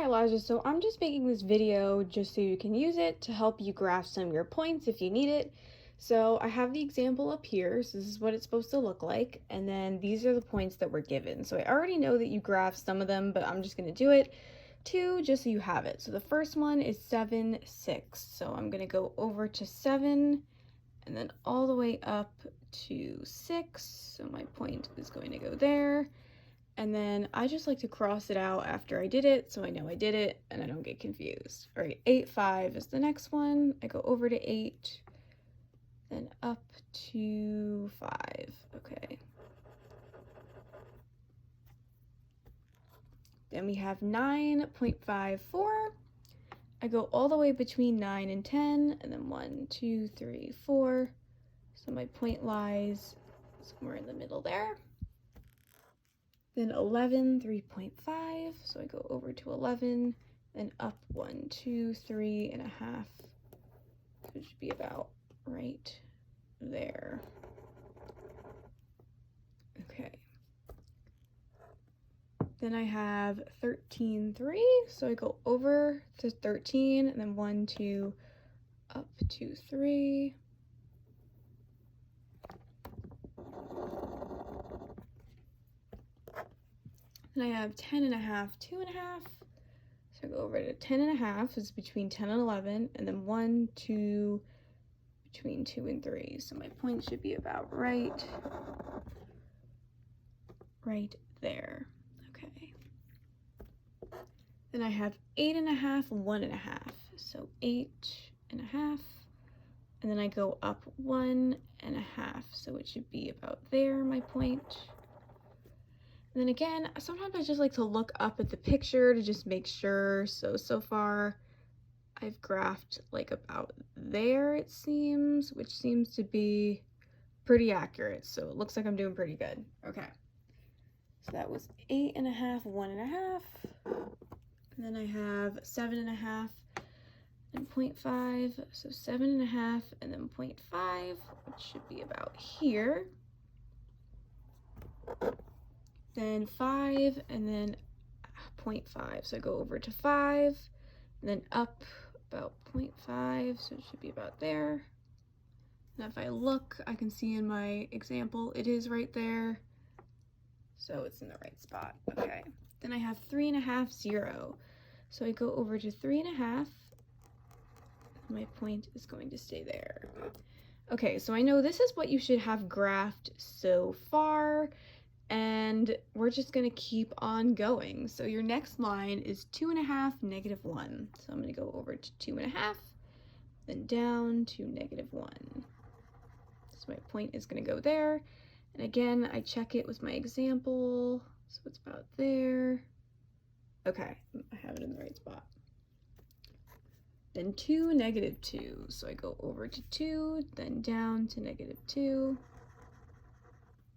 Hi Elijah, so I'm just making this video just so you can use it to help you graph some of your points if you need it. So I have the example up here, so this is what it's supposed to look like, and then these are the points that were given. So I already know that you graphed some of them, but I'm just going to do it too, just so you have it. So the first one is 7, 6. So I'm going to go over to 7 and then all the way up to 6. So my point is going to go there. And then I just like to cross it out after I did it so I know I did it and I don't get confused. All right, 8, 5 is the next one. I go over to 8, then up to 5. Okay. Then we have 9.54. I go all the way between 9 and 10, and then 1, 2, 3, 4. So my point lies somewhere in the middle there. Then 11, 3.5, so I go over to 11, then up 1, 2, 3 and a half, so it should be about right there. Okay. Then I have 13, 3, so I go over to 13, and then 1, 2, up 2, 3. Then I have 10 and a half, 2 and a half. So I go over to 10 and a half, is between 10 and 11, and then 1, 2, between 2 and 3. So my point should be about right there. Okay. Then I have 8 and a half, 1 and a half. So 8 and a half, and then I go up 1 and a half. So it should be about there, my point. And then again, sometimes I just like to look up at the picture to just make sure. So far I've graphed like about there, it seems, which seems to be pretty accurate. So it looks like I'm doing pretty good. Okay. So that was 8 and a half, 1 and a half. And then I have 7 and a half and 0.5. So 7 and a half and then 0.5, which should be about here. Then 5 and then 0.5. So I go over to 5 and then up about 0.5. So it should be about there. And if I look, I can see in my example, it is right there. So it's in the right spot. Okay. Then I have 3 and a half, 0. So I go over to 3 and a half. My point is going to stay there. Okay, so I know this is what you should have graphed so far, and we're just gonna keep on going. So your next line is 2 and a half, negative 1. So I'm gonna go over to 2 and a half, then down to negative 1. So my point is gonna go there. And again, I check it with my example. So it's about there. Okay, I have it in the right spot. Then 2, negative 2. So I go over to 2, then down to negative 2.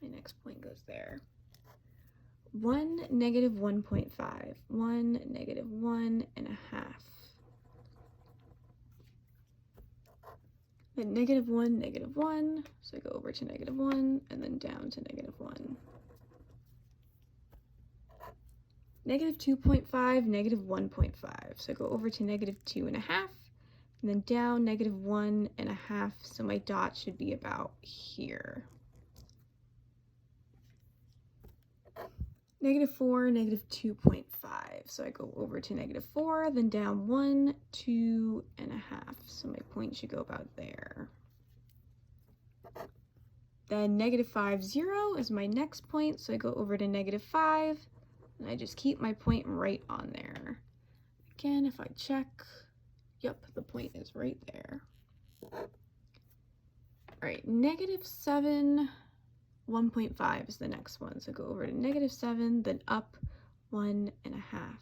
My next point goes there. 1, negative 1.5. 1, negative 1 and a half. Then negative 1, negative 1. So I go over to negative 1 and then down to negative 1. Negative 2.5, negative 1.5. So I go over to negative 2 and a half and then down negative 1 and a half. So my dot should be about here. Negative 4, negative 2.5. So I go over to negative 4, then down 1, 2 and a half. So my point should go about there. Then negative 5, 0 is my next point. So I go over to negative 5, and I just keep my point right on there. Again, if I check, yep, the point is right there. All right, negative 7, 1.5 is the next one. So go over to negative 7, then up 1 and a half.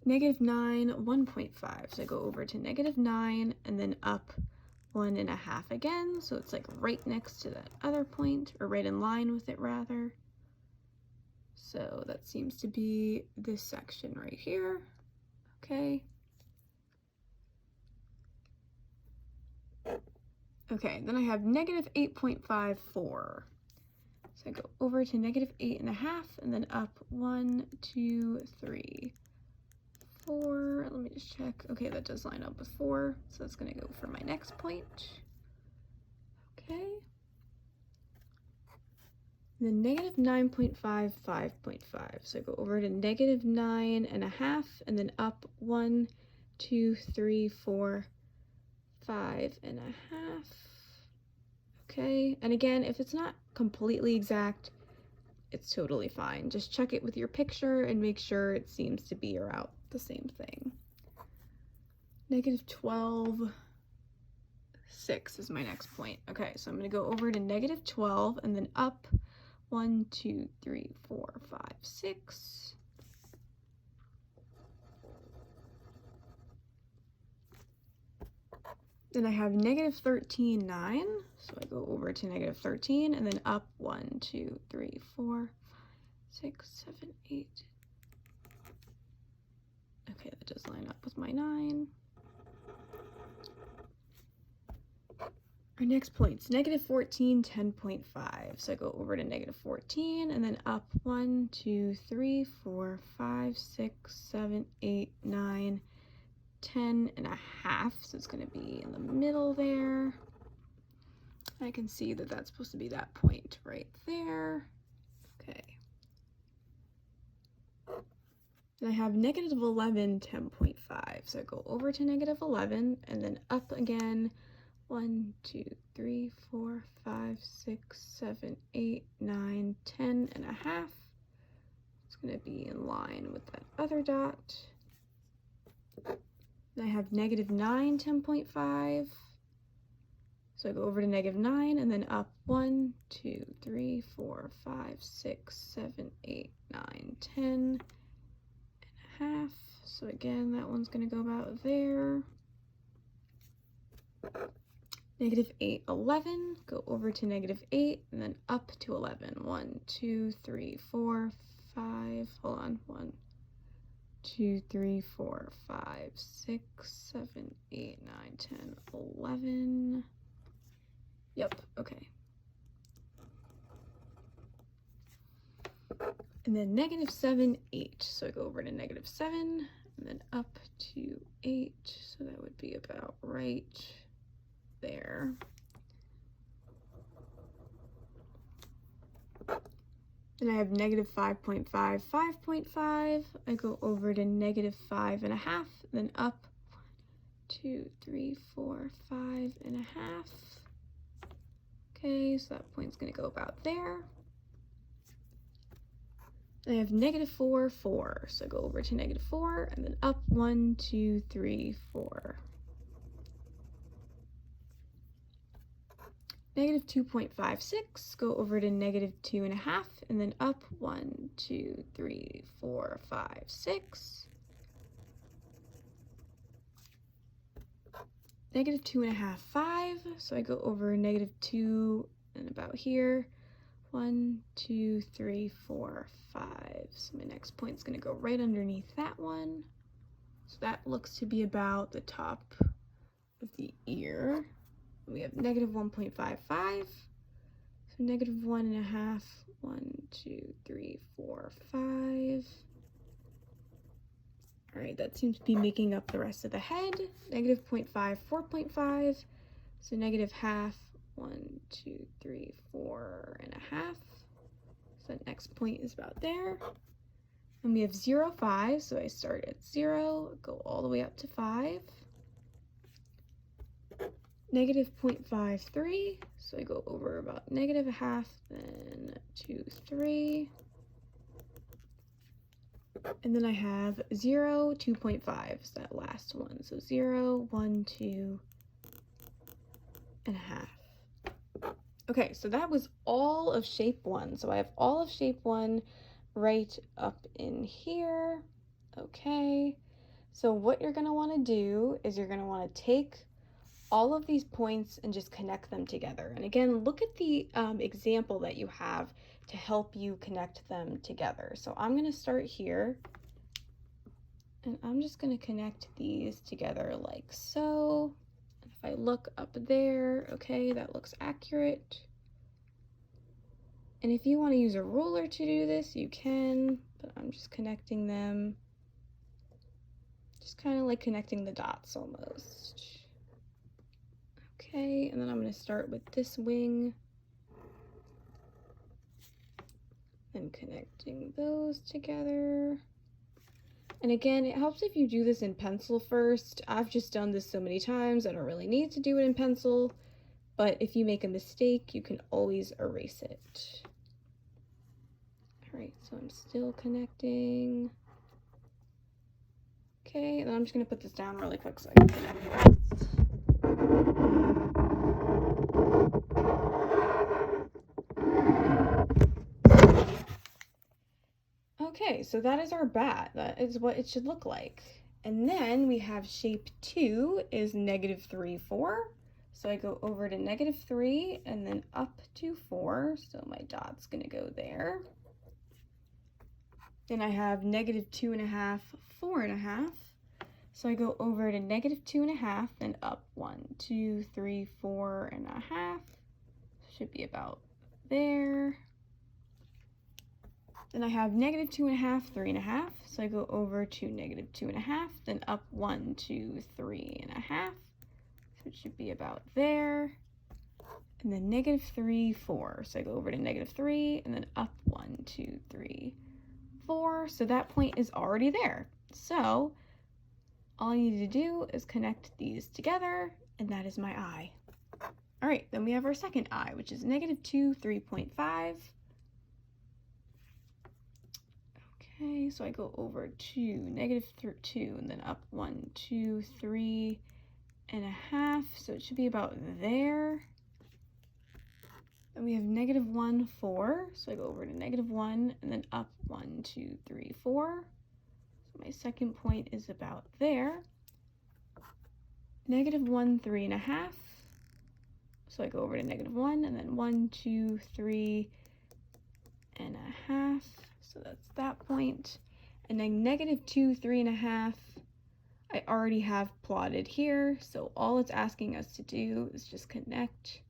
Negative 9, 1.5. So I go over to negative 9 and then up 1 and a half again. So it's like right next to that other point, or right in line with it rather. So that seems to be this section right here. Okay. Okay, then I have negative 8.54. So So I go over to -8.5 and then up 1, 2, 3, 4. Let me just check. Okay, that does line up with 4. So that's going to go for my next point. Okay. Then -9.5, 5.5. So I go over to -9.5 and then up 1, 2, 3, 4, 5.5. Okay, and again, if it's not completely exact, it's totally fine. Just check it with your picture and make sure it seems to be around the same thing. -12, 6 is my next point. Okay, so I'm going to go over to -12 and then up 1, 2, 3, 4, 5, 6. Then I have -13, 9. So I go over to -13 and then up 1, 2, 3, 4, 6, 7, 8. Okay, that does line up with my 9. Our next point's -14, 10.5. So I go over to -14 and then up 1, 2, 3, 4, 5, 6, 7, 8, 9, 10.5. So it's going to be in the middle there. I can see that that's supposed to be that point right there. Okay. Then I have -11, 10.5. So I go over to -11 and then up again. 1, 2, 3, 4, 5, 6, 7, 8, 9, 10.5. It's going to be in line with that other dot. Then I have -9, 10.5. So I go over to -9 and then up 1, 2, 3, 4, 5, 6, 7, 8, 9, 10.5. So again, that one's going to go about there. -8, 11, go over to -8 and then up to 11. 1, 2, 3, 4, 5, hold on, 1, 2, 3, 4, 5, 6, 7, 8, 9, 10, 11. Yep, okay. And then -7, 8. So I go over to -7 and then up to 8. So that would be about right there. Then I have -5.5, 5.5. I go over to -5.5, then up 1, 2, 3, 4, 5.5. Okay, so that point's going to go about there. Then I have -4, 4. So I go over to -4 and then up 1, 2, 3, 4. -2.56, go over to -2.5 and then up 1, 2, 3, 4, 5, 6. -2.5, 5. So I go over -2 and about here. 1, 2, 3, 4, 5. So my next point is going to go right underneath that one. So that looks to be about the top of the ear. We have -1.55. So -1.5. 1, 2, 3, 4, 5. All right, that seems to be making up the rest of the head. -0.5, 4.5. So -0.5. 1, 2, 3, 4.5. So that next point is about there. And we have 0, 5. So I start at 0, go all the way up to 5. -0.53. So I go over about -0.5, then 2, 3. And then I have 0, 2.5 is that last one. So 0, 1, 2.5. Okay, so that was all of shape 1. So I have all of shape 1 right up in here. Okay, so what you're going to want to do is you're going to want to take all of these points and just connect them together. And again, look at the example that you have to help you connect them together. So I'm going to start here, and I'm just going to connect these together like so. If I look up there, okay, that looks accurate. And if you want to use a ruler to do this, you can, but I'm just connecting them. Just kind of like connecting the dots almost. Okay, and then I'm going to start with this wing. And connecting those together. And again, it helps if you do this in pencil first. I've just done this so many times, I don't really need to do it in pencil. But if you make a mistake, you can always erase it. All right, so I'm still connecting. Okay, and then I'm just gonna put this down really quick so I can connect the rest. Okay, so that is our bat. That is what it should look like. And then we have shape 2 is -3, 4. So I go over to -3 and then up to 4. So my dot's gonna go there. Then I have -2.5, 4.5. So I go over to -2.5 and up 1, 2, 3, 4.5. Should be about there. Then I have -2.5, 3.5. So I go over to -2.5, then up 1, 2, 3.5. So it should be about there. And then -3, 4. So I go over to -3 and then up 1, 2, 3, 4. So that point is already there. So all I need to do is connect these together, and that is my eye. All right, then we have our second eye, which is -2, 3.5. Okay, so I go over to -2 and then up 1, 2, 3.5. So it should be about there. Then we have -1, 4. So I go over to -1 and then up 1, 2, 3, 4. So my second point is about there. -1, 3.5. So I go over to -1 and then 1, 2, 3.5. So that's that point. And then -2, 3.5. I already have plotted here. So all it's asking us to do is just connect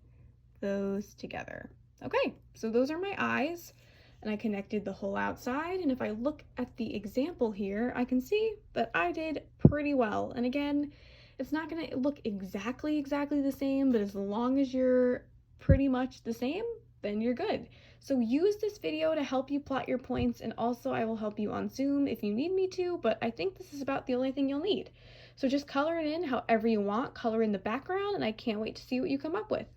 those together. Okay, so those are my eyes. And I connected the whole outside. And if I look at the example here, I can see that I did pretty well. And again, it's not going to look exactly the same, but as long as you're pretty much the same, then you're good. So use this video to help you plot your points, and also I will help you on Zoom if you need me to, but I think this is about the only thing you'll need. So just color it in however you want, color in the background, and I can't wait to see what you come up with.